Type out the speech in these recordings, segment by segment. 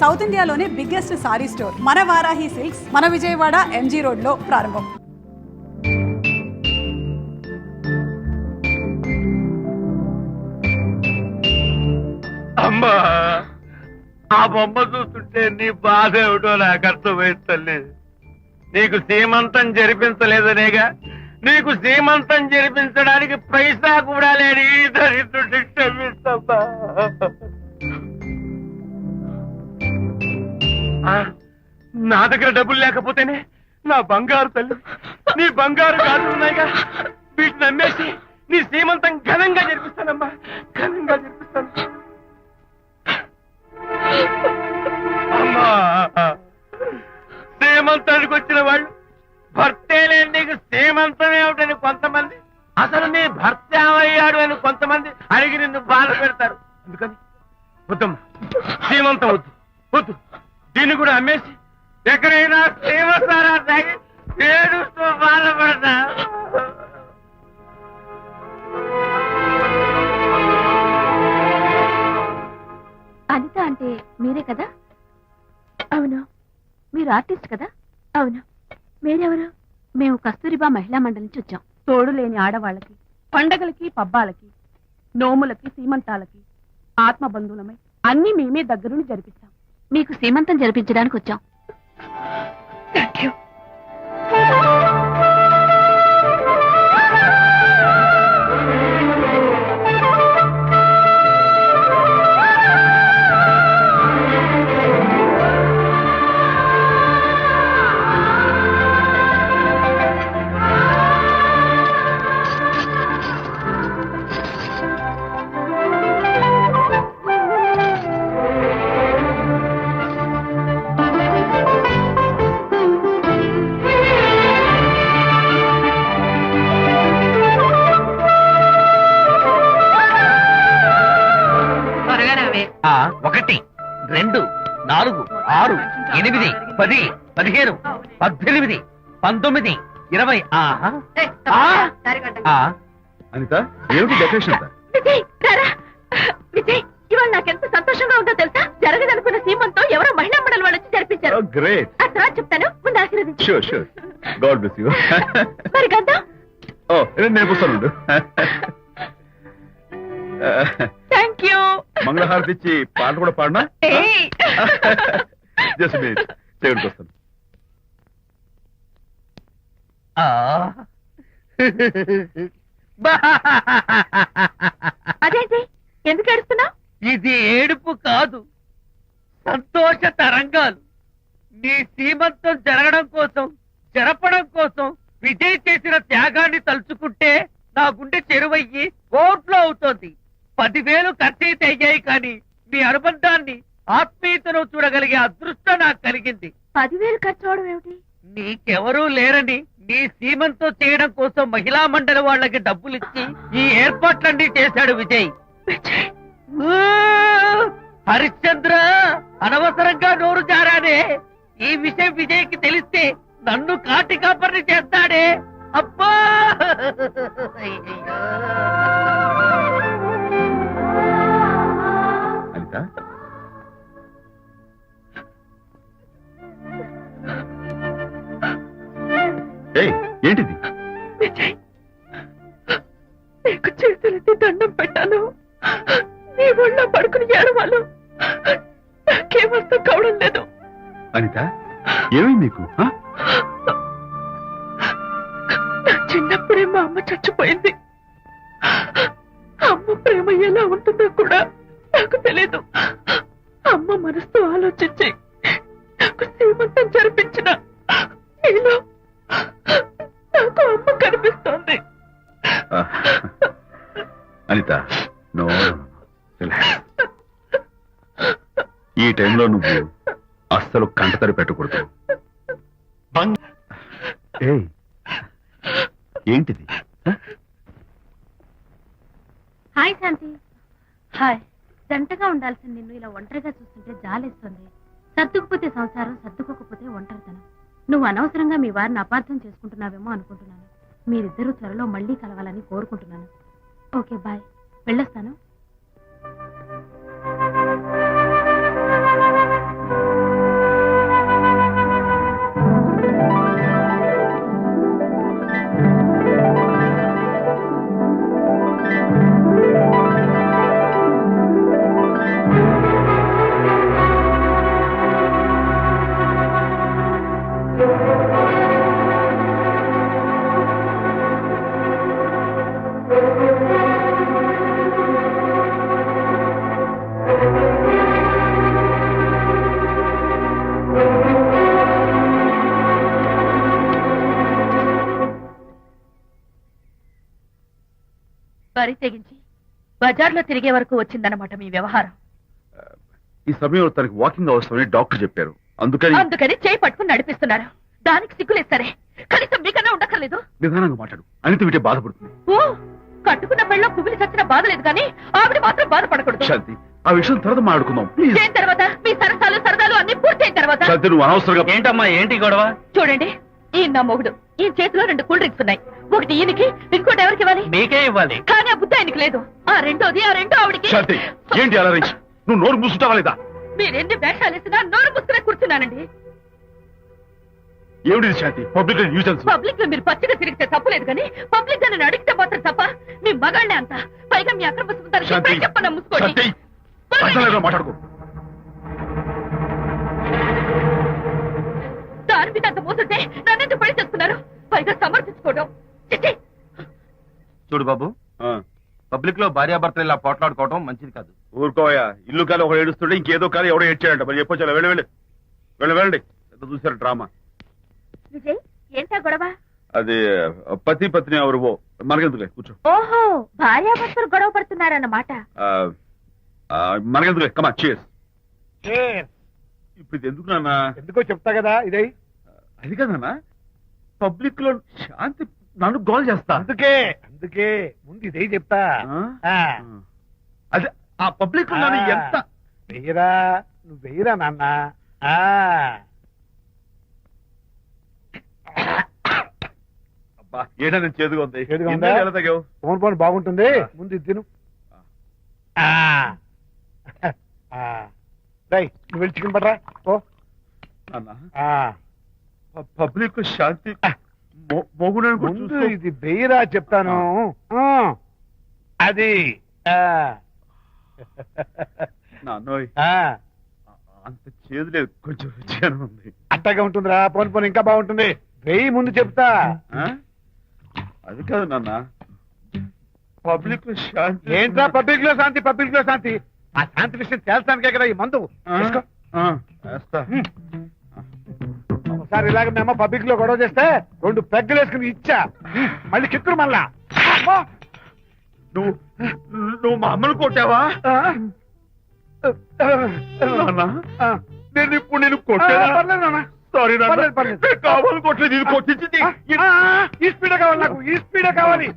South ఇండియాలోనే biggest sorry store మన Varahi silks మన విజయవాడ ఎంజీ రోడ్ లో ప్రారంభం. అమ్మా, ఆ బొమ్మ చూస్తుంటే నీ బాధ ఏమిటో నాకు అర్థమైంది తల్లి. నీకు సీమంతం జరిపించలేదనేగా, నీకు సీమంతం జరిపించడానికి పైసా కూడా లేని ఈ దరిద్రుడిని క్షమిస్తమ్మా. నా దగ్గర డబ్బులు లేకపోతేనే నా బంగారు తల్లి, నీ బంగారు గాజులు ఉన్నాయిగా, వీటిని నమ్మేసి నీ సీమంతం ఘనంగా జరిపిస్తానమ్మా, ఘనంగా జరిపిస్తాను. అమ్మా, సీమంతానికి వచ్చిన వాళ్ళు భర్తే లేని నీకు సీమంతం ఏమిటని కొంతమంది, అసలు నీ భర్త ఏమయ్యాడు అని కొంతమంది అడిగి నిన్ను బాధ పెడతారు. అందుకని వద్దమ్మా, సీమంతం వద్దు వద్దు, దీన్ని కూడా అమ్మేసి ఎక్కడైనా సీమసారా తాగి ఏడుస్తూ బాధపడతా. అనిత అంటే మీరే కదా? అవును. మీరు ఆర్టిస్ట్ కదా? అవును. మీరెవరు? మేము కస్తూరిబా మహిళా మండలి నుంచి వచ్చాం. తోడు లేని ఆడవాళ్ళకి, పండగలకి, పబ్బాలకి, నోములకి, సీమంతాలకి ఆత్మబంధువులమై అన్ని మేమే దగ్గరుండి జరిపిస్తాం. మీకు సీమంతం జరిపించడానికి వచ్చాం. Thank you. ఒకటి, 2, 4, 6, 8, 10, 15, 18, 19, 20. అనిత, ఏమిటి డెకరేషన్ అంతా? విజయ్ రారా. విజయ్, ఇవాళ నాకెంత సంతోషంగా ఉందో తెలుసా? జరగదనుకున్న సీమంతం ఎవరో మహిళా మండలి వాళ్ళు వచ్చి జరిపించారు. గ్రేట్. ఆ తర్వాత చెప్తాను, ముందు ఆశీర్వదించు. Sure sure. God bless you. మరి గంధం? ఓ, నేను వస్తాను. Thank you. మంగళహారతి ఇచ్చి పాట కూడా పాడినా? జస్ట్ మినిట్, చేయడానికి వస్తాను. అదేంటి, ఎందుకు ఏడుస్తున్నావు? ఇది ఏడుపు కాదు, సంతోష తరంగాలు. నీ సీమంతం జరపడం కోసం విజయ్ చేసిన త్యాగాన్ని తలుచుకుంటే నా గుండె చెరువయ్యి కోట్లో అవుతోంది. 10,000 ఖర్చయితే అయ్యాయి, కానీ మీ అనుబంధాన్ని, ఆత్మీయతను చూడగలిగే అదృష్టం నాకు కలిగింది. 10,000 ఖర్చు అవడం ఏమిటి? నీకెవరూ లేరని నీ సీమంతో చేయడం కోసం మహిళా మండలి వాళ్ళకి డబ్బులిచ్చి ఈ ఏర్పాట్లన్నీ చేశాడు విజయ్. హరిశ్చంద్ర, అనవసరంగా నోరు జారానే. ఈ విషయం విజయ్కి తెలిస్తే నన్ను కాటి కాపర్ని చేస్తాడే. అబ్బా, అనిత, ఏంటిది? విజయ్, నీకు చేతులెత్తి దండం పెట్టాను. నీ ఒళ్ళో పడుకుని ఏడవాళ్ళు నాకేమర్థం కావడం లేదు. అనిత, ఏమైంది నీకు? నా చిన్నప్పుడే మా అమ్మ చచ్చిపోయింది. అమ్మ ప్రేమ ఎలా ఉంటుందో కూడా నాకు తెలీదు. అమ్మ మనసుతో ఆలోచించి నాకు సీమంతం జరిపించిన నీలో నాకు అమ్మ కనిపిస్తోంది. అనిత, నో, ఈ టైంలో నువ్వు అస్సలు కంటతడి పెట్టకూడదు. ఏంటిది? హాయ్ శాంతి. హాయ్. జంటగా ఉండాల్సిన నిన్ను ఇలా ఒంటరిగా చూస్తుంటే జాలేస్తుంది. సర్దుకుపోతే సంసారం, సర్దుకోకపోతే ఒంటరితనం. నువ్వు అనవసరంగా మీ వారిని అపార్థం చేసుకుంటున్నావేమో అనుకుంటున్నాను. మీరిద్దరూ త్వరలో మళ్ళీ కలవాలని కోరుకుంటున్నాను. Okay, bye. వెళ్ళొస్తాను. మరీ తెగించి బజార్లో తిరిగే వరకు వచ్చిందన్నమాట మీ వ్యవహారం. ఈ సమయంలో తనకి వాకింగ్ అవసరమని డాక్టర్ చెప్పారు. అందుకని చేయి పట్టుకుని నడిపిస్తున్నారు. దానికి సిగ్గులేదు సరే, కనీసం మీకన్నా ఉండక్కర్లేదు. నిదానంగా మాట్లాడు. అనిత వింటే బాధపడుతుంది. ఓ, కట్టుకున్న పెళ్ళలో కుమిలి చచ్చిన బాధ లేదు కానీ ఆవిడ మాత్రం బాధపడకూడదు. శాంతి, ఆ విషయం తర్వాత మాట్లాడుకుందాం ప్లీజ్. చేయిన తర్వాత మీ సరసాలు సరదాలు అన్ని పూర్తయిన తర్వాత. శాంతి, నువ్వు అనవసరంగా. ఏంటమ్మా ఏంటి గొడవ? చూడండి, ఈయన నా మొగుడు. ఈ చేతిలో 2 కూల్ డ్రింక్స్ ఉన్నాయి. ఒకటి ఈయనకి, ఇంకోటి ఎవరికి ఇవ్వాలి? మీకే ఇవ్వాలి. కానీ ఆ బుద్ధి ఆయనకి లేదు. ఆ రెండో ఆవిడికి. శాంతి, ఏంటి అలా రేంజ్? నువ్వు నోరు మూసుకుంటావా లేదా? మీరెన్ని వేషాలు వేసినా నోరు ముసుకునే కూర్చున్నానండి. ఏమిటి శాంతి? Public nuisance. పబ్లిక్ లో మీరు పచ్చిగా తిరిగితే తప్పలేదు కానీ పబ్లిక్ గా నేను అడిగితే మాత్రం తప్ప. మీ మగాళ్ళే అంత. పైగా మీ అక్రమ సుందరికి చెప్పన ముసుకోండి. మాట్లాడుకో. దాని మీద అంత మోసంటే నన్నెందుకు పడి చేస్తున్నారు? పైగా సమర్థించుకోవడం. చూడు బాబు, పబ్లిక్ లో భార్యాభర్తలు ఇలా పోట్లాడుకోవడం మంచిది కాదు. ఊరుకోయా. ఇల్లు కాదు ఒకడు ఏడుస్తుంటే ఇంకేదో కాదు ఎవడో ఏడ్చాడంట. మరి చెప్పొచ్చా? వెళ్ళండి. ఎంత చూసారు డ్రామా. విజయ్, ఏంటా గొడవ? అది పతి పత్ని ఎవరు మనకెందుకులే, కూర్చో. ఓహో, భార్యాభర్తలు గొడవ పడుతున్నారన్నమాట. మనకెందుకులే, కమా చేస్. ఇప్పుడు ఇది ఎందుకు నాన్న? ఎందుకో చెప్తా కదా. ఇదే అది కదన్నా, పబ్లిక్ లో శాంతి నన్ను గోల్ చేస్తా. అందుకే ముందు ఇదే చెప్తా. అదే ఆ పబ్లిక్ లో నన్ను ఎంత వెయ్యరా, నువ్వు వెయ్యరా నాన్న. అబ్బా, ఏడా నేను చేదుగా ఉంది. చేదుగా ఉందా? ఎలా తగ్గావు? ఫోన్ బాగుంటుంది. ముందు ఇది తిను. నువ్వు వెళ్ళి చికెన్ పడరా. ఓ పబ్లిక్ శాంతి మొగుడని ముందు ఇది వెయ్యరా చెప్తాను. అది నాన్నోయ్, అంత చేదు లేదు, కొంచెం రుచిగానే ఉంది. అట్టగా ఉంటుందిరా. పోను ఇంకా బాగుంటుంది. వెయ్యి ముందు చెప్తా. అది కాదు నాన్న, పబ్లిక్ లో శాంతి. ఏంట్రా పబ్లిక్ లో శాంతి? పబ్లిక్ లో శాంతి? ఆ శాంతి విషయం తేల్చడానికే కదా ఈ మందు. వేస్తా. ఒకసారి ఇలాగ మేము పబ్లిక్ లో గొడవ చేస్తే 2 పెగ్గలు వేసుకుని ఇచ్చా. మళ్ళీ కిక్కురు మళ్ళా. నువ్వు మా అమ్మను కొట్టావా? నేను ఇప్పుడు నేను కొట్టా. సారీ కావాలి కొట్టలేదు. ఇది కొట్టించింది. ఈ స్పీడే కావాలి నాకు. ఈ స్పీడే కావాలి.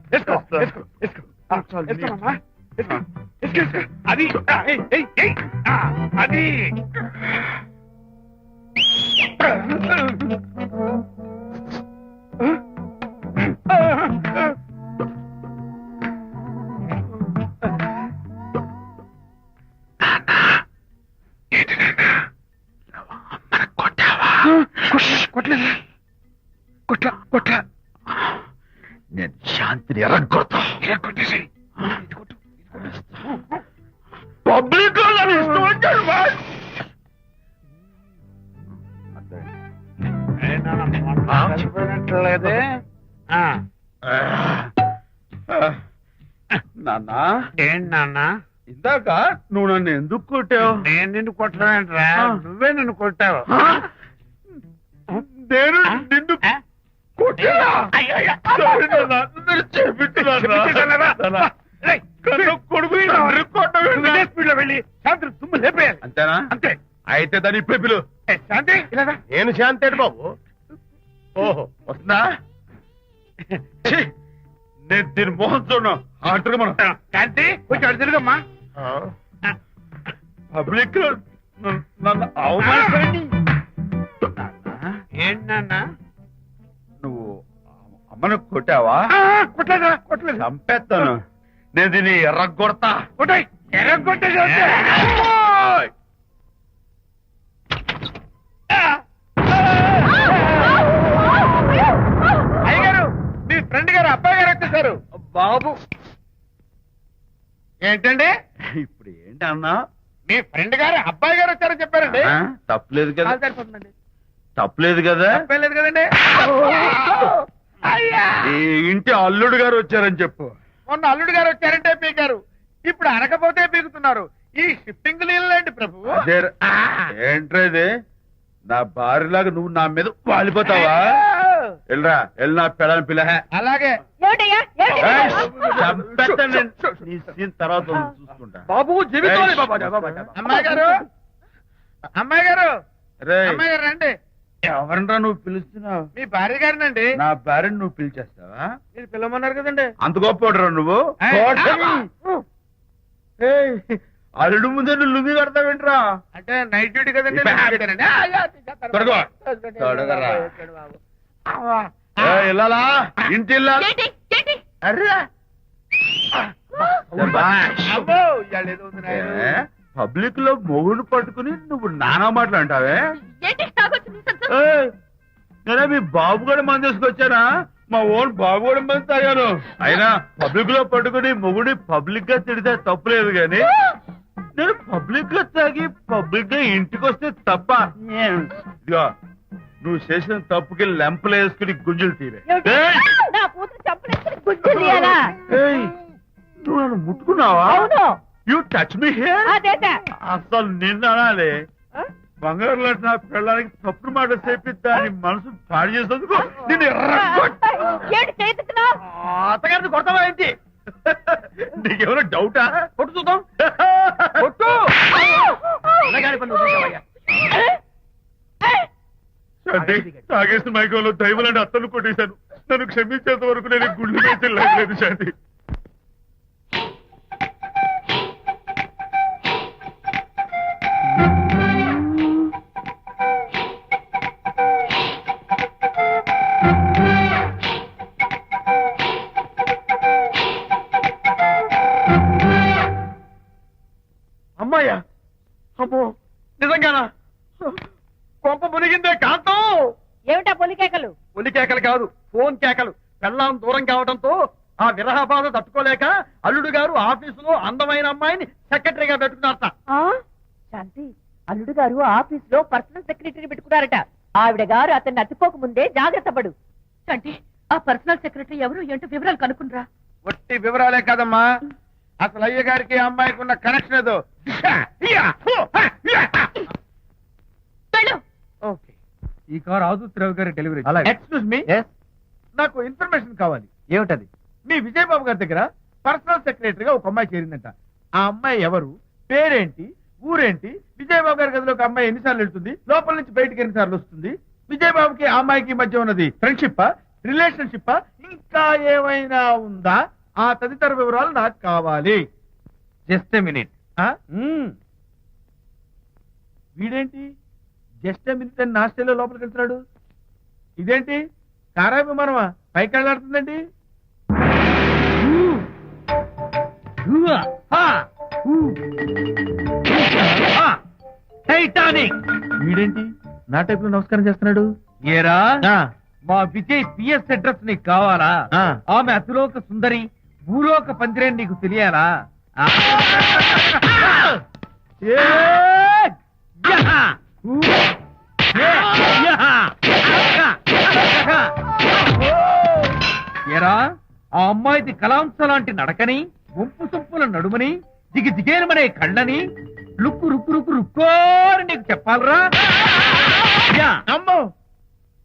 అది అది కొట్లా. నేను శాంతిని ఎరగొడతా. పబ్లిక్ లేదే నాన్న. ఏంటి నాన్న? ఇందాక నువ్వు నన్ను ఎందుకు కొట్టావు? నేను నిన్ను కొట్టలేంట్రా, నువ్వే నన్ను కొట్టావు. నేను నిన్ను కొట్టానా? అంతేనా? అంతే. అయితే దాని ఇప్పుడే పిలు. శాంతి ఇలాగా. నేను శాంతి బాబు. ఓహో, వస్తుందా? నేను దీని మోహన్ చూడను. ఆటగా మనం శాంతి కొంచెం అడు తిరుగమ్మా. పబ్లిక్ నన్ను అవమానించండి. ఏంటన్నా? నువ్వు అమ్మను కొట్టావా? కొట్టలేదు. చంపేస్తాను. నేను దీన్ని ఎర్రగొడతా. కొట్టాయి. ఎర్రగొట్టే అయ్యగారు, మీ ఫ్రెండ్ గారు అబ్బాయి గారు వచ్చేసారు. బాబు ఏంటండి? ఇప్పుడు ఏంటి అన్నా? మీ ఫ్రెండ్ గారు అబ్బాయి గారు వచ్చారని చెప్పారండి. తప్పలేదు కదా? సరిపోతుందండి. తప్పలేదు కదా? తప్పలేదు కదండి. ఈ ఇంటి అల్లుడు గారు వచ్చారని చెప్పు. మొన్న అల్లుడు గారు వచ్చారంటే పీకారు, ఇప్పుడు అనకపోతే పీకుతున్నారు. ఈ షిఫ్టింగ్ లీలండి ప్రభు. ఏంట్రేది? నా భార్యలాగా నువ్వు నా మీద వాలిపోతావా? వెళ్ళరా, వెళ్ళి నా పెళ్ళని పిల్ల. అలాగే ఏమిటయ్యా నీ సీన్ తర్వాత చూసుకుంటా. బాబు జీవితం అమ్మాయి గారు అమ్మాయి గారు రేయ్, అమ్మాయి గారు రండి. ఎవరినరా నువ్వు పిలుస్తున్నావు? మీ భార్య గారినండి. నా భార్యను నువ్వు పిలిచేస్తావా? మీరు పిల్లమన్నారు కదండి. అంత గొప్ప నువ్వు? ఏయ్, అల్లుడు ముందే నువ్వు లుంగి కడతావేంట్రా? అంటే నైట్ డ్యూటీ కదండి. త్వరగా. త్వరగా. ఇల్లాలా ఇంటి పబ్లిక్ లో మొగుడు పట్టుకుని నువ్వు నానా మాటలు అంటావే? నేనే మీ బాబు కూడా మంది తీసుకొచ్చానా? మా ఓన్ బాబు కూడా మంది తాగాను. అయినా పబ్లిక్ లో పట్టుకుని మొగుడి పబ్లిక్ గా తిడితే తప్పులేదు గాని నేను పబ్లిక్ గా తాగి పబ్లిక్ గా ఇంటికి వస్తే తప్ప. ఇదిగో నువ్వు చేసిన తప్పుకి లెంపలు వేసుకుని గుంజులు తీరే. నువ్వు నన్ను ముట్టుకున్నావా? You touch me here. అసలు నిన్న అనాలి. బంగారు లాంటి నా పిల్లలకి తప్పుడు మాట చెప్పిద్దా అని మనసు పాడు చేసేందుకు నేను అత్తగారిని కొడతావా ఏంటి? నీకేమైనా డౌటా? కొట్టు చూద్దాం. కొట్టు. తాగేసిన మైకంలో దైవలాంటి అత్తను కొట్టేశాను. నన్ను క్షమించేంత వరకు నేను గుండె వేసి లేదు శాంతి. అమ్మాయ్యా, అమ్మో నిజంగానా? కొంప మునిగిందే కాంతం. ఏమిటా పొలి కేకలు? పులి కేకలు కాదు, ఫోన్ కేకలు. పెళ్ళాం దూరం కావడంతో ఆ విరహ బాధ తట్టుకోలేక అల్లుడు గారు ఆఫీసులో అందమైన అమ్మాయిని సెక్రటరీగా పెట్టుకున్నారట. శాంతి, అల్లుడు గారు ఆఫీస్ లో పర్సనల్ సెక్రటరీ పెట్టుకున్నారట. ఆవిడ గారు అతన్ని అతుక్కోక ముందే జాగ్రత్త పడు. శాంతి, ఆ పర్సనల్ సెక్రటరీ ఎవరు ఏంటో వివరాలు కనుక్కునరా. ఒట్టి వివరాలే కాదమ్మా, అసలు అయ్య గారికి అమ్మాయికి ఉన్న కనెక్షన్ ఏదో. ఓకే, ఈ కార్ ఆదుత్రావు గారి డెలివరీ. ఎక్స్క్యూజ్ మీ, నాకు ఇన్ఫర్మేషన్ కావాలి. ఏమిటది? మీ విజయబాబు గారి దగ్గర పర్సనల్ సెక్రటరీగా ఒక అమ్మాయి చేరిందంట. ఆ అమ్మాయి ఎవరు, పేరేంటి, ఊరేంటి, విజయబాబు గారి గదిలో ఒక అమ్మాయి ఎన్నిసార్లు వెళ్తుంది, లోపల నుంచి బయటికి ఎన్నిసార్లు వస్తుంది, విజయబాబుకి ఆ అమ్మాయికి మధ్య ఉన్నది ఫ్రెండ్షిప్, రిలేషన్షిప్, ఇంకా ఏమైనా ఉందా? ఆ తదితర వివరాలు నాకు కావాలి. Just a minute. వీడేంటి జస్ట్ ఏ మినిట్ అని నా స్టైల్లో లోపలికి వెళ్తున్నాడు? ఇదేంటి కారా విమానమా పైకి వెళ్ళాడుతుందండి? టైటానిక్. వీడేంటి నా టైప్ లో నమస్కారం చేస్తున్నాడు? ఏరా, మా విజయ్ పిఎస్ అడ్రస్ నీకు కావాలా? ఆమె అతిలోక సుందరి, భూలోక పందిరేని నీకు తెలియాలా? ఏరా, ఆ అమ్మాయిది కలాంస లాంటి నడకని, వంపు సొంపుల నడుమని, దిగి దిగేనమనే కళ్ళని, లుక్కు రుక్కు రుక్కు రుక్కోని నీకు చెప్పాలరా? అమ్మో,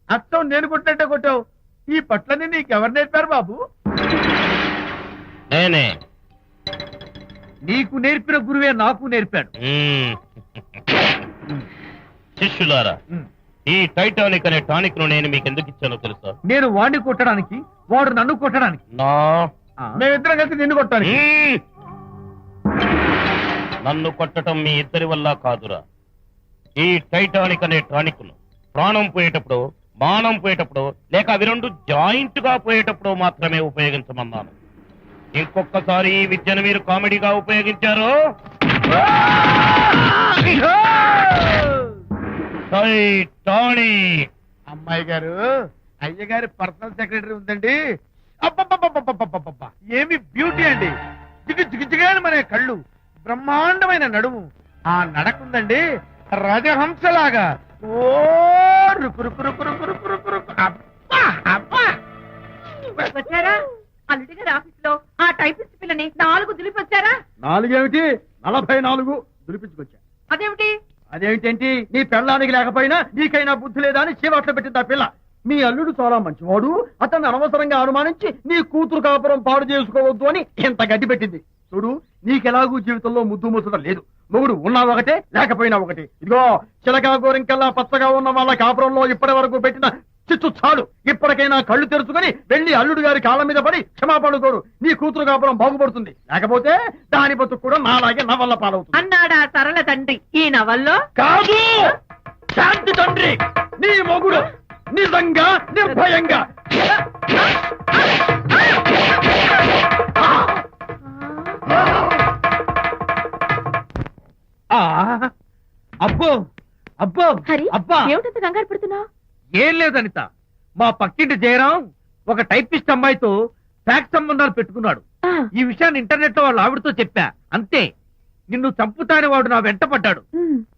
అత్తం నేను కొట్టినట్టే కొట్టావు. ఈ పట్లని నీకెవరు నేర్పారు బాబు? నేనే. నీకు నేర్పిన గురువే నాకు నేర్పాడు. శిష్యులారా, ఈ టైటానిక్ అనే టానిక్ ను నేను మీకు ఎందుకు ఇచ్చానో తెలుసా? నేను వాడిని కొట్టడానికి, వాడు నన్ను కొట్టడానికి. మేమిద్దరం కలిసి నిన్ను కొట్టాలి. నన్ను కొట్టడం మీ ఇద్దరి వల్ల కాదురా. ఈ టైటానిక్ అనే టానిక్ ను ప్రాణం పోయేటప్పుడు, మానం పోయేటప్పుడు, లేక అవి రెండు జాయింట్ గా పోయేటప్పుడు మాత్రమే ఉపయోగించమన్నాను. ఇంకొకసారి ఈ విద్యను మీరు కామెడీగా ఉపయోగించారు, టైటానిక్. అమ్మాయి గారు, అయ్యగారి పర్సనల్ సెక్రటరీ ఉందండి. అబ్బబ్బబ్బబ్బబ్బబ్బబ్బబ్బా, ఏమి బ్యూటీ అండి! జిగిజిగిజిగాని మనే కళ్ళు, బ్రహ్మాండమైన నడుము, ఆ నడకుందండి రజహంసలాగా. ఓ రుకు రుకు రుకు రుకు రుకు రుకు రుకు. అబ్బా అబ్బా! వచ్చారా? అల్లుడి గారి ఆఫీస్ లో ఆ టైపిస్ట్ పిల్లని 4 దులిపి వచ్చారా? 4 ఏమిటి, 44 దులిపించుకొచ్చా. అదేమిటి? అదేమిటేంటి, నీ పెళ్ళానికి లేకపోయినా నీకైనా బుద్ధి లేదా అని చీవాట్లో పెట్టింది ఆ పిల్ల. మీ అల్లుడు చాలా మంచివాడు, అతన్ని అనవసరంగా అనుమానించి నీ కూతురు కాపురం పాడు చేసుకోవద్దు అని ఇంత గడ్డి పెట్టింది. చూడు, నీకెలాగూ జీవితంలో ముద్దు ముసట లేదు. మొగుడు ఉన్నా ఒకటే, లేకపోయినా ఒకటి. ఇదిగో చిలకా గోరింకల్లా పచ్చగా ఉన్న వాళ్ళ కాపురంలో ఇప్పటి వరకు పెట్టిన చిచ్చు చాలు. ఇప్పటికైనా కళ్ళు తెరుచుకొని వెళ్ళి అల్లుడు గారి కాళ్ళ మీద పడి క్షమాపణ కోరు. నీ కూతురు కాపురం బాగుపడుతుంది. లేకపోతే దాని బతుకు కూడా నాలాగే నవల్ల పాలవుతుంది అన్నాడా సరళ తండ్రి ఈ నవల్లో. కాదు, శాంతి తండ్రి, నీ మొగుడు నిజంగా నిర్భయంగా. అబ్బో అబ్బో హరి అబ్బా, ఏమిటంత కంగారు పడుతున్నావు? ఏం లేదు అనిత. మా పక్కింటి జయరాం ఒక టైపిస్ట్ అమ్మాయితో ఫ్యాక్స్ సంబంధాలు పెట్టుకున్నాడు. ఈ విషయాన్ని ఇంటర్నెట్ లో వాళ్ళ ఆవిడతో చెప్పా. అంతే, నిన్ను చంపుతాని వాడు నా వెంట పడ్డాడు.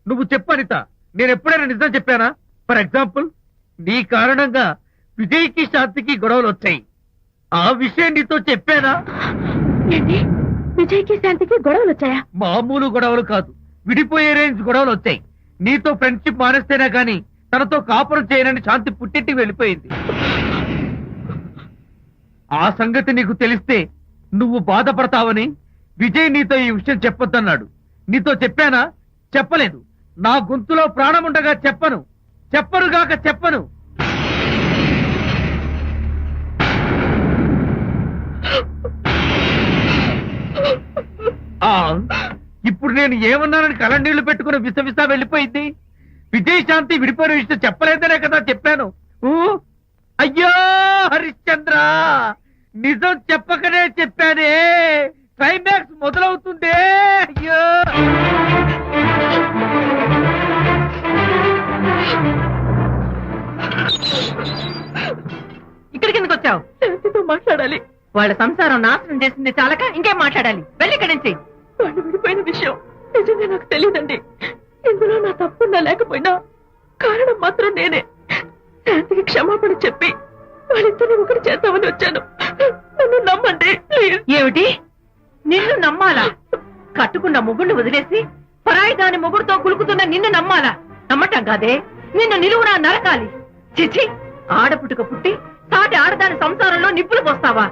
నువ్వు చెప్పు అనిత, నేను ఎప్పుడైనా నిజం చెప్పానా? ఫర్ ఎగ్జాంపుల్, నీ కారణంగా విజయ్కి శాంతికి గొడవలు వచ్చాయి. ఆ విషయం నీతో చెప్పానా? ఏంటి, విజయ్కి శాంతికి గొడవలు వచ్చాయా? మామూలు గొడవలు కాదు, విడిపోయే రేంజ్ గొడవలు వచ్చాయి. నీతో ఫ్రెండ్షిప్ మానేస్తేనే గాని తనతో కాపురం చేయనని శాంతి పుట్టింటికి వెళ్ళిపోయింది. ఆ సంగతి నీకు తెలిస్తే నువ్వు బాధపడతావని విజయ్ నీతో ఈ విషయం చెప్పొద్దన్నాడు. నీతో చెప్పానా? చెప్పలేదు. నా గొంతులో ప్రాణముండగా చెప్పను, చెప్పనుగాక చెప్పను. ఇప్పుడు నేను ఏమన్నానని కళ్ళనీళ్లు పెట్టుకుని విసవిసా వెళ్ళిపోయింది. విజయ్ శాంతి విడిపోయిన విషయం చెప్పలేదనే కదా చెప్పాను. అయ్యో హరిశ్చంద్ర, నిజం చెప్పకనే చెప్పానే. క్లైమాక్స్ మొదలవుతుందే. అయ్యో, ఇక్కడికి ఎందుకు వచ్చావు? శాంతితో మాట్లాడాలి. వాళ్ళ సంసారం నాశనం చేసింది చాలక ఇంకేం మాట్లాడాలి? వెళ్ళి ఇక్కడి నుంచి. వాళ్ళు విడిపోయిన విషయం నిజంగా నాకు తెలియదండి. ఇందులో నా తప్పున్నా లేకపోయినా కారణం మాత్రం నేనే. శాంతికి క్షమాపణ చెప్పి వాళ్ళిద్దరిని ఒకటి చేద్దామని వచ్చాను. నన్ను నమ్మండి ప్లీజ్. ఏమిటి, నిన్ను నమ్మాలా? కట్టుకున్న మొగుడిని వదిలేసి పరాయి దాని మొగుడుతో కులుకుతున్న నిన్ను నమ్మాలా? నమ్మటం కాదే, నిన్ను నిలువునా నరకాలి. చిచి, ఆడపుట్టుక పుట్టి సాటి ఆడదాని సంసారంలో నిప్పులు పోస్తావా?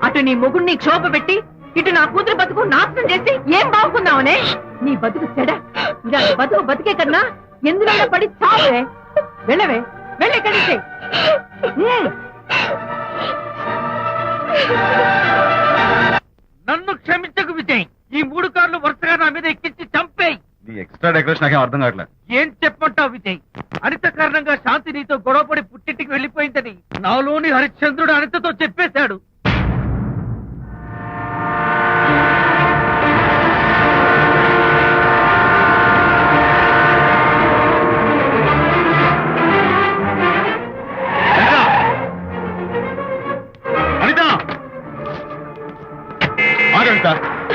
అటు నీ మొగుడిని క్షోభ పెట్టి ఇటు నా కూతురు బతుకు నాశనం చేసి ఏం బాగుకున్నావనే? నీ బతుకు చెడ. ఇలాంటి బతుకు బతికే కన్నా ఎందులో పడి చావే. వెళ్ళవే, వెళ్ళి ఇక్కడి నుంచి. నన్ను క్షమించకు విజయ్. ఈ 3 కార్లు వరుసగా నా మీద ఎక్కించి చంపేయి. నీ ఎక్స్ట్రా డెకరేషన్ నాకేం అర్థం కావట్లేదు. ఏం చెప్పంటావు విజయ్? అనిత కారణంగా శాంతి నీతో గొడవపడి పుట్టింటికి వెళ్ళిపోయిందని నాలోని హరిశ్చంద్రుడు అనితతో చెప్పేశాడు.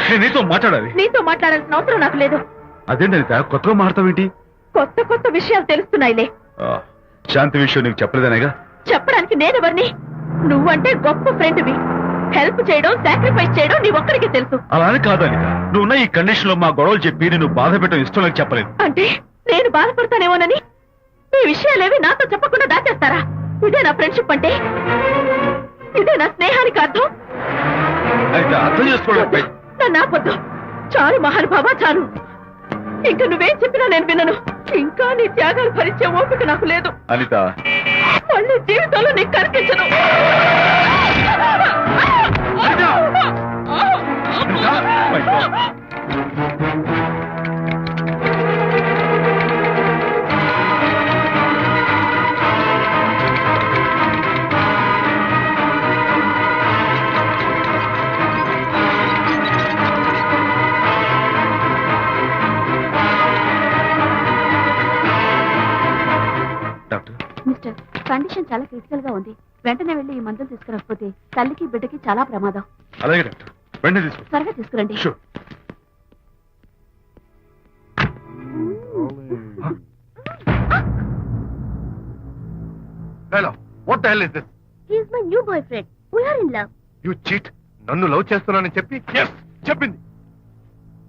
నేను నీతో మాట్లాడాలి. నీతో మాట్లాడాల్సిన అవసరం నాకు లేదు. అదేంటి అనిత, కొత్తగా మాట్లాడతావేంటి? కొత్త కొత్త విషయాలు తెలుస్తున్నాయిలే. శాంతి విషయం నీకు చెప్పలేదనేగా? చెప్పడానికి నేనెవరిని? నువ్వంటే గొప్ప ఫ్రెండ్వి. హెల్ప్ చేయడం, సాక్రిఫైస్ చేయడం నీ ఒక్కడికి తెలుసు. అలానే కాదు అనిత, నువ్వున్న ఈ కండిషన్ లో మా గొడవలు చెప్పి నేను బాధ పెట్టడం ఇష్టం నాకు చెప్పలేదు. అంటే నేను బాధపడతానేమోనని ఈ విషయాలేవి నాతో చెప్పకుండా దాచేస్తారా? ఇదే నా ఫ్రెండ్షిప్ అంటే? ఇదే నా స్నేహానికి అర్థం? అనిత, అర్థం చేసుకోవడం. నన్ను ఆపొద్దు. చాలు మహానుభావా, చాలు. ఇంకా నువ్వేం చెప్పినా నేను వినను. ఇంకా నీ త్యాగాలు భరించే ఓపిక నాకు లేదు. అనిత, మళ్ళీ జీవితంలో నీకు కనిపించను. మిస్టర్, కండిషన్ చాలా క్రిటికల్ గా ఉంది. వెంటనే వెళ్ళి ఈ మందులు తీసుకురాకపోతే తల్లికి బిడ్డకి చాలా ప్రమాదం. అలాగే డాక్టర్, వెంటనే తీసుకో. త్వరగా తీసుకురండి. Sure. Hello, what the hell is this? He is my new boyfriend. We are in love. You cheat. నన్ను లవ్ చేస్తున్నానని చెప్పి చెప్పింది.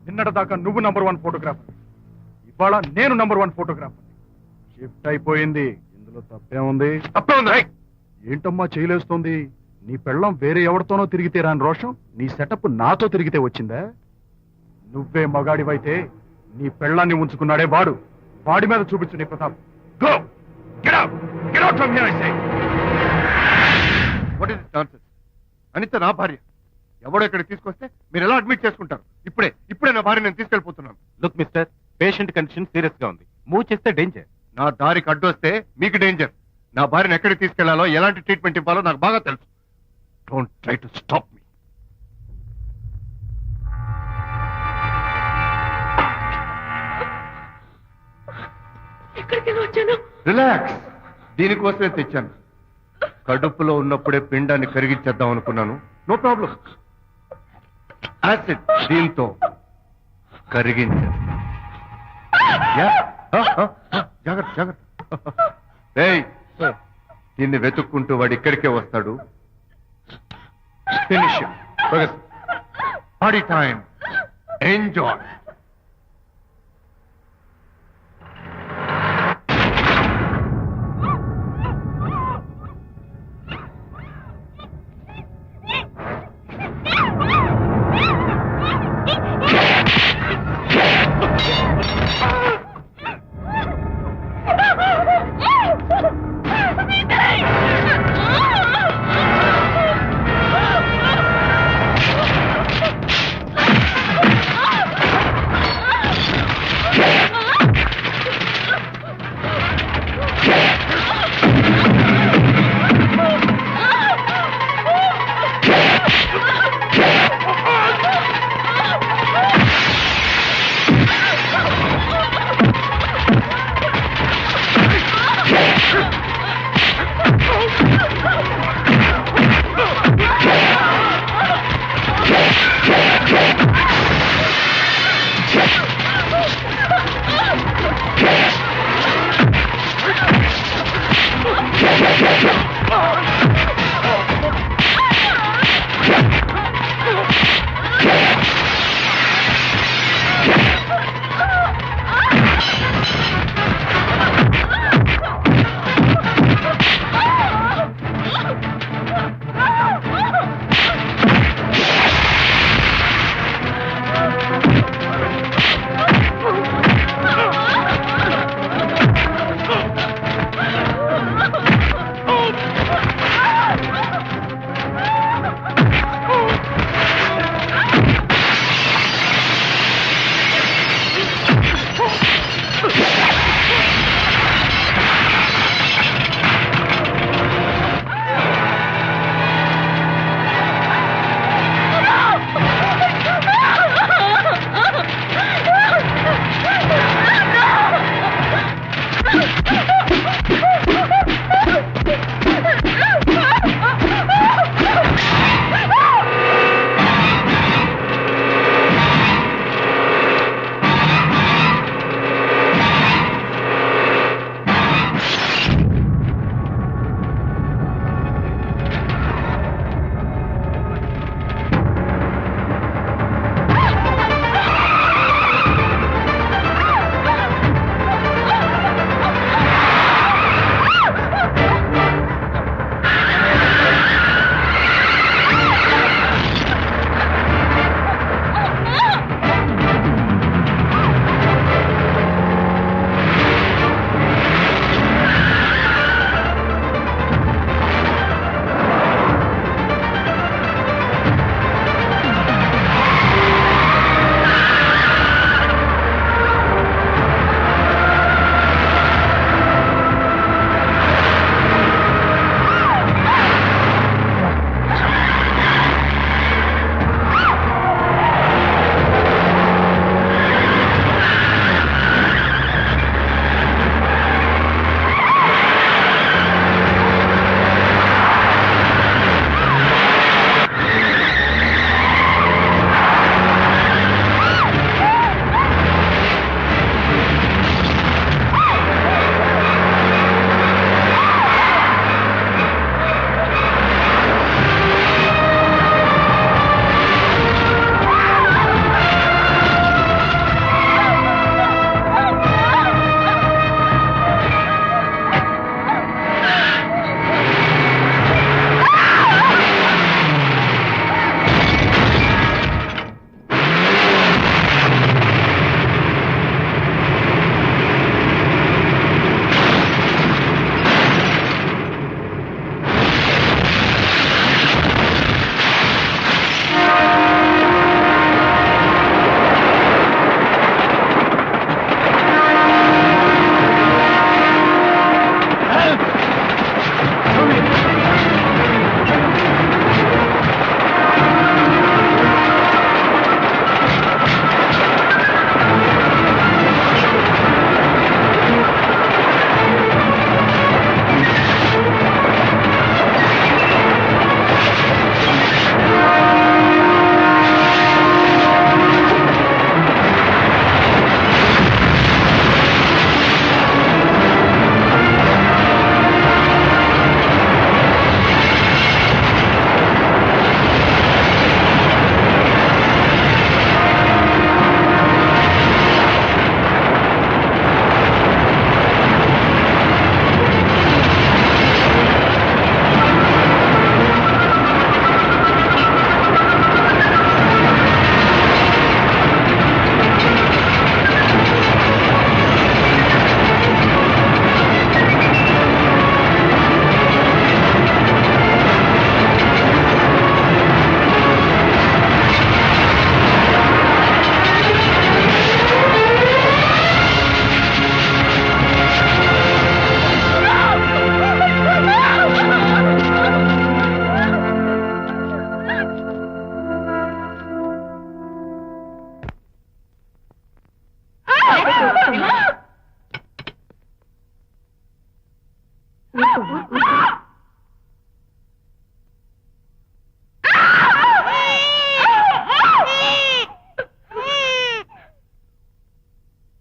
నిన్నటిదాకా నువ్వు నంబర్ 1 ఫోటోగ్రాఫర్, ఇవాళ నేను నంబర్ 1 ఫోటోగ్రాఫర్. షిఫ్ట్ అయిపోయింది. ఇందులో ఇందులో తప్పేముంది? తప్పే ఉంది రైట్. ఏంటమ్మా చేయలేస్తోంది? నీ పెళ్ళం వేరే ఎవరితోనో తిరిగితే రాని రోషం నీ సెటప్ నాతో తిరిగితే వచ్చిందా? నువ్వే మగాడివైతే నీ పెళ్ళాన్ని ఉంచుకున్నాడే వాడు, వాడి మీద చూపించు నీ ప్రతాప్. Go get out, get out from here I say. What is this nonsense? Anitha నా భార్య, ఎవడో ఇక్కడికి తీసుకొస్తే మీరు ఎలా అడ్మిట్ చేసుకుంటారు? ఇప్పుడే నా భార్య నేను తీసుకెళ్ళిపోతున్నాను. Look mister, patient condition serious గా ఉంది. మూవ్ చేస్తే డేంజర్. నా దారికి అడ్డు వస్తే మీకు డేంజర్. నా భార్యను ఎక్కడికి తీసుకెళ్లాలో, ఎలాంటి ట్రీట్మెంట్ ఇవ్వాలో నాకు బాగా తెలుసు. Don't try to stop me. ఎక్కడికి వచ్చాను? రిలాక్స్, దీనికోసమే తెచ్చాను. కడుపులో ఉన్నప్పుడే పిండాన్ని కరిగించేద్దాం అనుకున్నాను. No problem. యాసిడ్ దీంతో కరిగించేస్తా. జాగ్రత్త జాగ్రత్త. ఏయ్, దీన్ని వెతుక్కుంటూ వాడు ఇక్కడికే వస్తాడు. Finish party time. Enjoy.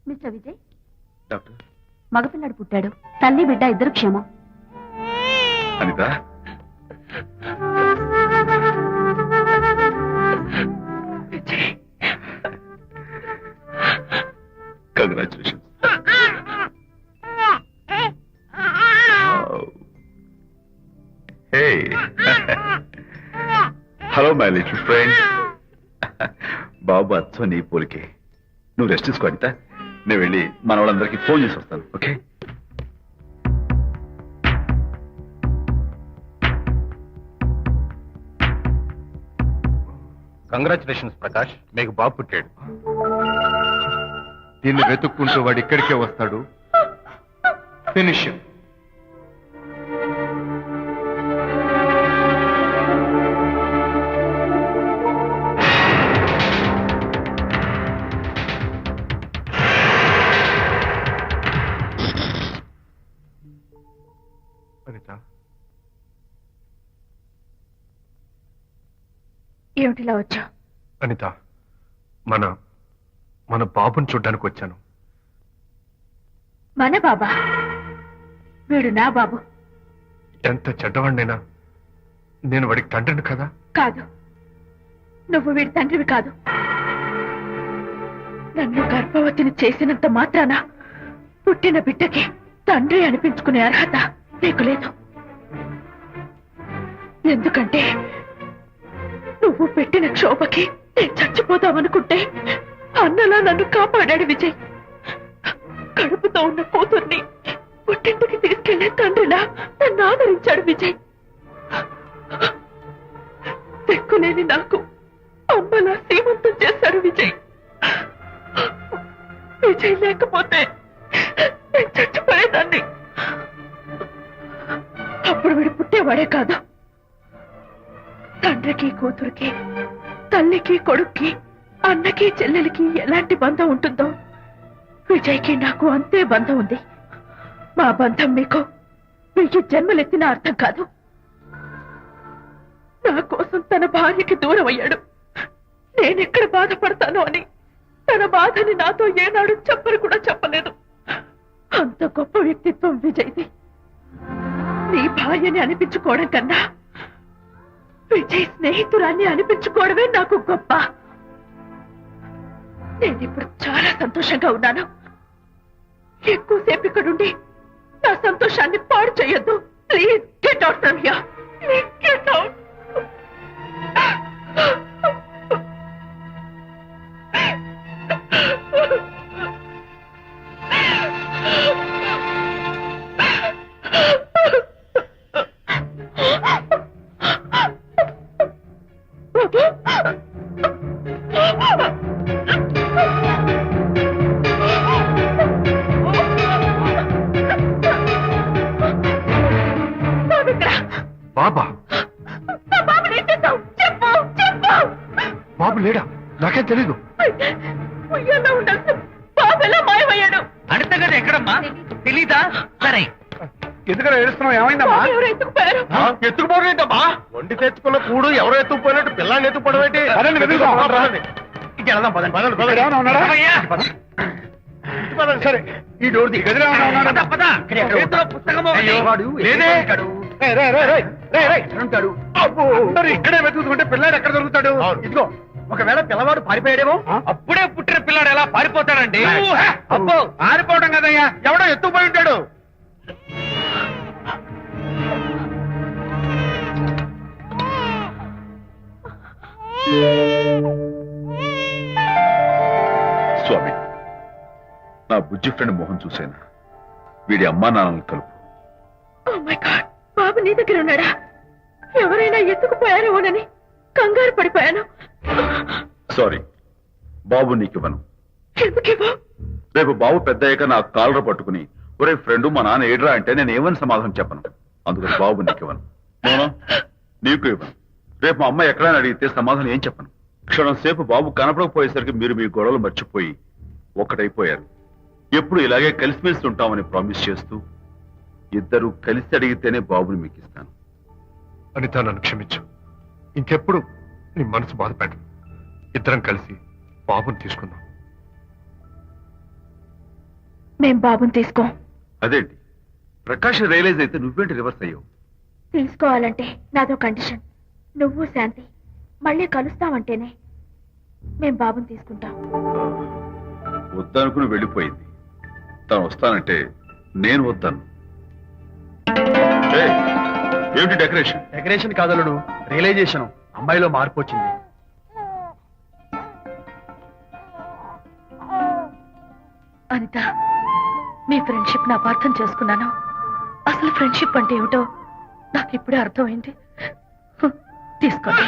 Mister Vijay, doctor మగపిల్లాడు పుట్టాడు. తల్లి బిడ్డ ఇద్దరు క్షేమం. Anitha, congratulations. Hello my little friend. బాబు అచ్చం నీ పోలికే. నువ్వు రెస్ట్ తీసుకో అనిత, నేను వెళ్ళి మన వాళ్ళందరికీ ఫోన్ చేసి వస్తాను. ఓకే? కంగ్రాచులేషన్స్ ప్రకాష్, మీకు బాబు పుట్టాడు. దీన్ని వెతుక్కుంటూ వాడు ఇక్కడికే వస్తాడు. ఫినిష్. అనిత, ఏమిటిలా వచ్చా? అనిత, మన బాబుని చూడ్డానికి వచ్చాను. మన బాబా? వీడు నా బాబు. ఎంత చెడ్డవాడినైనా నేను వాడికి తండ్రిని కదా. కాదు, నువ్వు వీడి తండ్రివి కాదు. నన్ను గర్భవతిని చేసినంత మాత్రాన పుట్టిన బిడ్డకి తండ్రి అనిపించుకునే అర్హత నీకు లేదు. ఎందుకంటే నువ్వు పెట్టిన క్షోభకి నేను చచ్చిపోతామనుకుంటే అన్నలా నన్ను కాపాడాడు విజయ్. కడుపుతో ఉన్న కూతుర్ని పుట్టింటికి తీసుకెళ్లే తండ్రిలా నన్ను ఆదరించాడు విజయ్. దిక్కులేని నాకు అమ్మలా శ్రీమంతం చేశాడు విజయ్. విజయ్ లేకపోతే నేను చచ్చిపోయేదాన్ని. అప్పుడు వీడు పుట్టేవాడే కాదు. తండ్రికి కూతురికి, తల్లికి కొడుక్కి, అన్నకి చెల్లెలికి ఎలాంటి బంధం ఉంటుందో విజయ్కి నాకు అంతే బంధం ఉంది. మా బంధం మీకు 1000 జన్మలెత్తిన అర్థం కాదు. నా కోసం తన భార్యకి దూరం అయ్యాడు. నేనెక్కడ బాధపడతానో అని తన బాధని నాతో ఏనాడు చెప్పరు కూడా చెప్పలేదు. అంత గొప్ప వ్యక్తిత్వం విజయ్ది. నీ భార్యని అనిపించుకోవడం కన్నా విజయ్ స్నేహితురాన్ని అనిపించుకోవడమే నాకు గొప్ప. నేనిప్పుడు చాలా సంతోషంగా ఉన్నాను. ఎక్కువసేపు ఇక్కడుండి నా సంతోషాన్ని పాడు చేయొద్దు. Please get out from here. Please get out. బాబా? బాబు లేడా? నాకేం తెలీదు. బాబు ఎలా మాయమయ్యాడు? అడితే కదా ఎక్కడమ్మా తెలీదా? సరే, ఎందుకలా ఏడుస్తున్నావు? ఏమైందమ్మా? ఎవరు ఎత్తుకుపోయారు? ఎత్తుకుపోవడం ఏంటమ్మా? వండి తెచ్చుకున్న కూడు ఎవరో ఎత్తుకుపోయినట్టు పిల్లాన్ని ఎత్తుకుపోవడం ఏంటి? వెళ్దాం పదండి. పదండి పదండి. పదండి. సరే, ఈ డోర్ ది గదిలో పుస్తకము లేదే. అందరూ ఇక్కడే వెతుకుతుంటే పిల్లాడు ఎక్కడ దొరుకుతాడు? ఇదిగో, ఒకవేళ పిల్లవాడు పారిపోయాడేమో. అప్పుడే పుట్టిన పిల్లాడు ఎలా పారిపోతాడండి? అబ్బో, పారిపోవడం కదయ్యా, ఎవడో ఎత్తుకుపోయి ఉంటాడు. స్వామి, నా బుజ్జి ఫ్రెండ్ మోహన్ చూశాను. వీడి అమ్మా నాన్నలు కలుపు. Oh my God, బాబు నీ దగ్గర ఉన్నాడా? ఎవరైనా ఎత్తుకుపోయారేమోనని కంగారు పడిపోయాను. సారీ, బాబు నీకివ్వను. ఎందుకేమో? రేపు బాబు పెద్ద అయ్యాక నా కాలర పట్టుకుని ఒరే ఫ్రెండ్ మా నాన్న ఏడ్రా అంటే నేను ఏమని సమాధానం చెప్పను. అందుకని బాబు నీకివ్వను. నీకు ఇవ్వను. రేపు మా అమ్మ ఎక్కడైనా అడిగితే సమాధానం ఏం చెప్పను. క్షణం సేపు బాబు కనపడకపోయేసరికి మీరు మీ గొడవలు మర్చిపోయి ఒక్కటైపోయారు. ఎప్పుడు ఇలాగే కలిసిమెలిసి ఉంటామని ప్రామిస్ చేస్తూ ఇద్దరు కలిసి అడిగితేనే బాబుని మీకు ఇస్తాను. అనిత, నన్ను క్షమించు. ఇంకెప్పుడు నీ మనసు బాధపెట్టను. ఇద్దరం కలిసి బాబుని తీసుకుందాం. మేం బాబుని తీసుకోం. అదేంటి, ప్రకాష్ రియలైజ్ అయితే నువ్వేంటి రివర్స్ అయ్యావు? తీసుకోవాలంటే నాదో కండిషన్. నువ్వు శాంతి మళ్ళీ కలుస్తామంటేనే మేం బాబుని తీసుకుంటాం. వద్దనుకుని వెళ్ళిపోయింది. తను వస్తానంటే నేను వద్దాను. ఏయ్, ఏమిటి డెకరేషన్? Decoration కాదలుడు, realisation. అమ్మాయిలో మార్పు వచ్చింది. అనిత, మీ ఫ్రెండ్షిప్ ని అపార్థం చేసుకున్నాను. అసలు ఫ్రెండ్షిప్ అంటే ఏమిటో నాకు ఇప్పుడే అర్థమైంది. తీసుకోండి.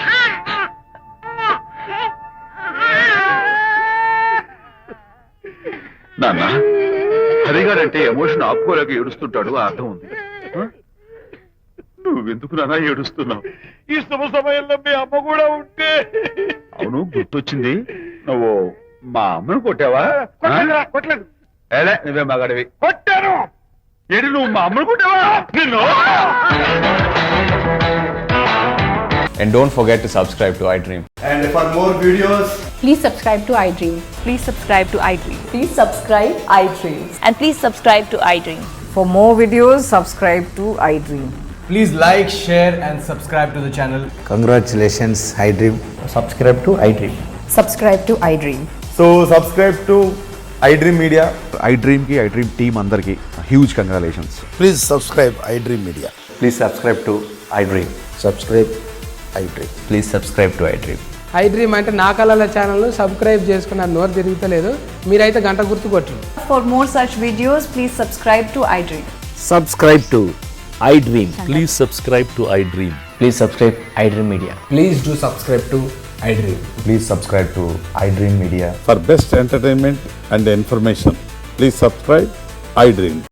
నాన్న, హరిగాడంటే ఎమోషన్ ఆపుకోలేక ఏడుస్తుంటాడు, ఆ అర్థం ఉంది. నువ్వెందుకు నాన్న ఏడుస్తున్నావు? ఈ శుభ సమయంలో మీ అమ్మ కూడా ఉంటే. అవును, గుర్తొచ్చింది. నువ్వు మా అమ్మను కొట్టావా? కొట్టలేదు. ఏలే, నువ్వే మగాడివి. కొట్టాను. ఏడు, నువ్వు మా అమ్మను కొట్టావా? నిన్ను. And don't forget to subscribe to iDream. And for more videos, Please subscribe to iDream. Please subscribe to iDream. Please subscribe iDream. And please subscribe to iDream. For more videos, subscribe to iDream. Please like, share, and subscribe to the channel. Congratulations, iDream. Subscribe to iDream. Subscribe to iDream. So subscribe to iDream Media. iDream కి iDream team అందరికి huge congratulations. Please subscribe iDream Media. Please subscribe to iDream. Subscribe iDream. Please subscribe to iDream. iDream అంటే నా కళల channel subscribe చేసుకున్న నోరు తిరుగుతలేదు. మీరైతే గంట గుర్తు కొట్టండి. For more such videos, please subscribe to iDream. Subscribe to iDream. Please subscribe to iDream. Please subscribe iDream Media. Please do subscribe to iDream. Please subscribe to iDream Media. for best entertainment and information, please subscribe iDream.